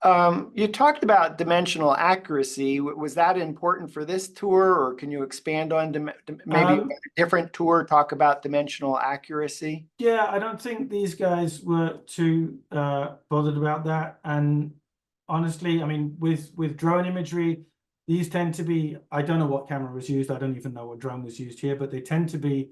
You talked about dimensional accuracy. Was that important for this tour, or can you expand on maybe a different tour, talk about dimensional accuracy? Yeah, I don't think these guys were too bothered about that. And honestly, I mean, with drone imagery, these tend to be, I don't know what camera was used. I don't even know what drone was used here, but they tend to be,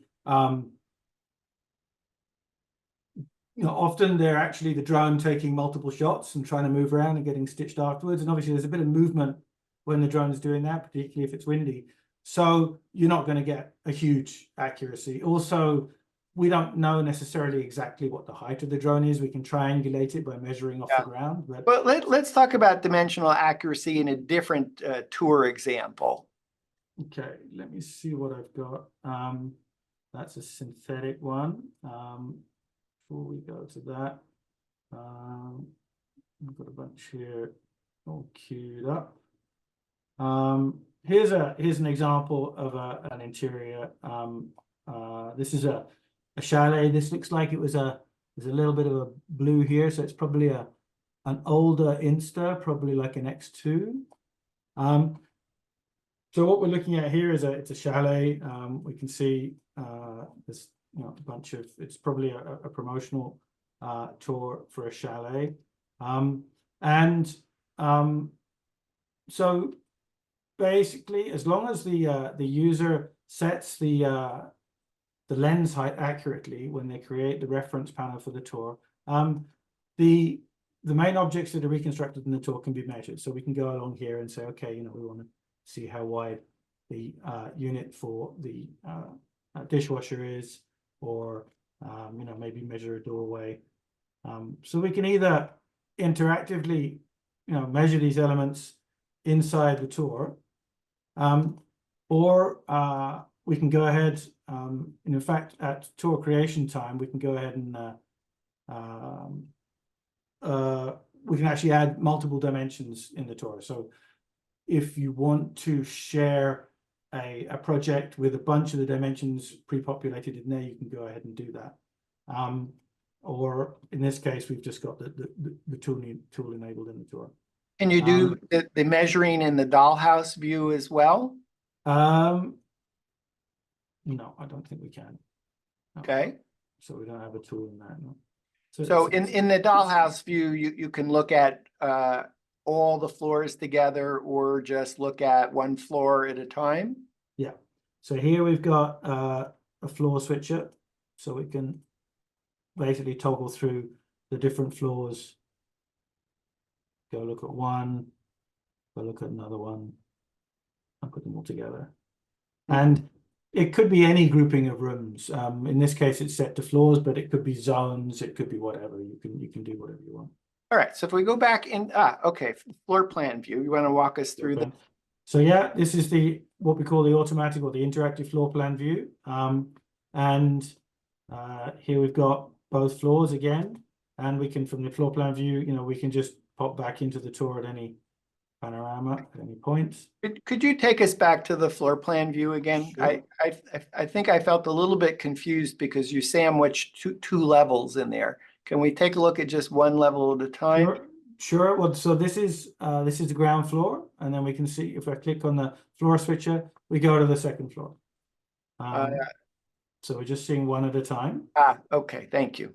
often they're actually the drone taking multiple shots and trying to move around and getting stitched afterwards. And obviously there's a bit of movement when the drone is doing that, particularly if it's windy. So you're not going to get a huge accuracy. Also, we don't know necessarily exactly what the height of the drone is. We can triangulate it by measuring off the ground. But let's talk about dimensional accuracy in a different tour example. Okay, let me see what I've got. That's a synthetic one. Before we go to that, I've got a bunch here all queued up. Here's an example of an interior. This is a chalet. This looks like there's a little bit of a blue here, so it's probably an older Insta, probably like an X2. So what we're looking at here is it's a chalet. We can see this a bunch of, it's probably a promotional tour for a chalet. So basically, as long as the user sets the lens height accurately when they create the reference panel for the tour, the main objects that are reconstructed in the tour can be measured. So we can go along here and say, okay, we want to see how wide the unit for the dishwasher is, or maybe measure a doorway. So we can either interactively measure these elements inside the tour, or we can go ahead, and in fact at tour creation time we can go ahead and we can actually add multiple dimensions in the tour. So if you want to share a project with a bunch of the dimensions pre-populated in there, you can go ahead and do that. Or in this case, we've just got the tool enabled in the tour. Can you do the measuring in the dollhouse view as well? No, I don't think we can. No. Okay. So we don't have a tool in that. No. So in the dollhouse view, you can look at all the floors together, or just look at one floor at a time? Yeah. So here we've got a floor switcher, so we can basically toggle through the different floors. Go look at one, go look at another one, and put them all together. And it could be any grouping of rooms. In this case, it's set to floors, but it could be zones. It could be whatever. You can do whatever you want. All right. So if we go back in, okay, floor plan view. You want to walk us through the? So yeah, this is what we call the automatic or the interactive floor plan view. Here we've got both floors again, and we can, from the floor plan view, we can just pop back into the tour at any panorama at any point. Could you take us back to the floor plan view again? Sure. I think I felt a little bit confused because you sandwiched two levels in there. Can we take a look at just one level at a time? Sure. Well, so this is the ground floor, and then we can see if I click on the floor switcher, we go to the second floor. So we're just seeing one at a time. Okay. Thank you.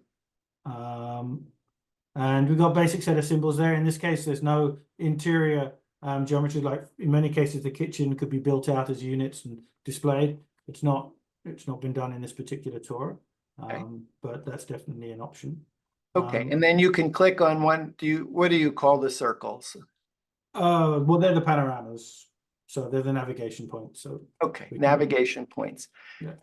And we've got basic set of symbols there. In this case, there's no interior geometry. Like in many cases, the kitchen could be built out as units and displayed. It's not been done in this particular tour, but that's definitely an option. Okay, and then you can click on one. What do you call the circles? Well, they're the panoramas, so they're the navigation points. So okay, navigation points. Yeah.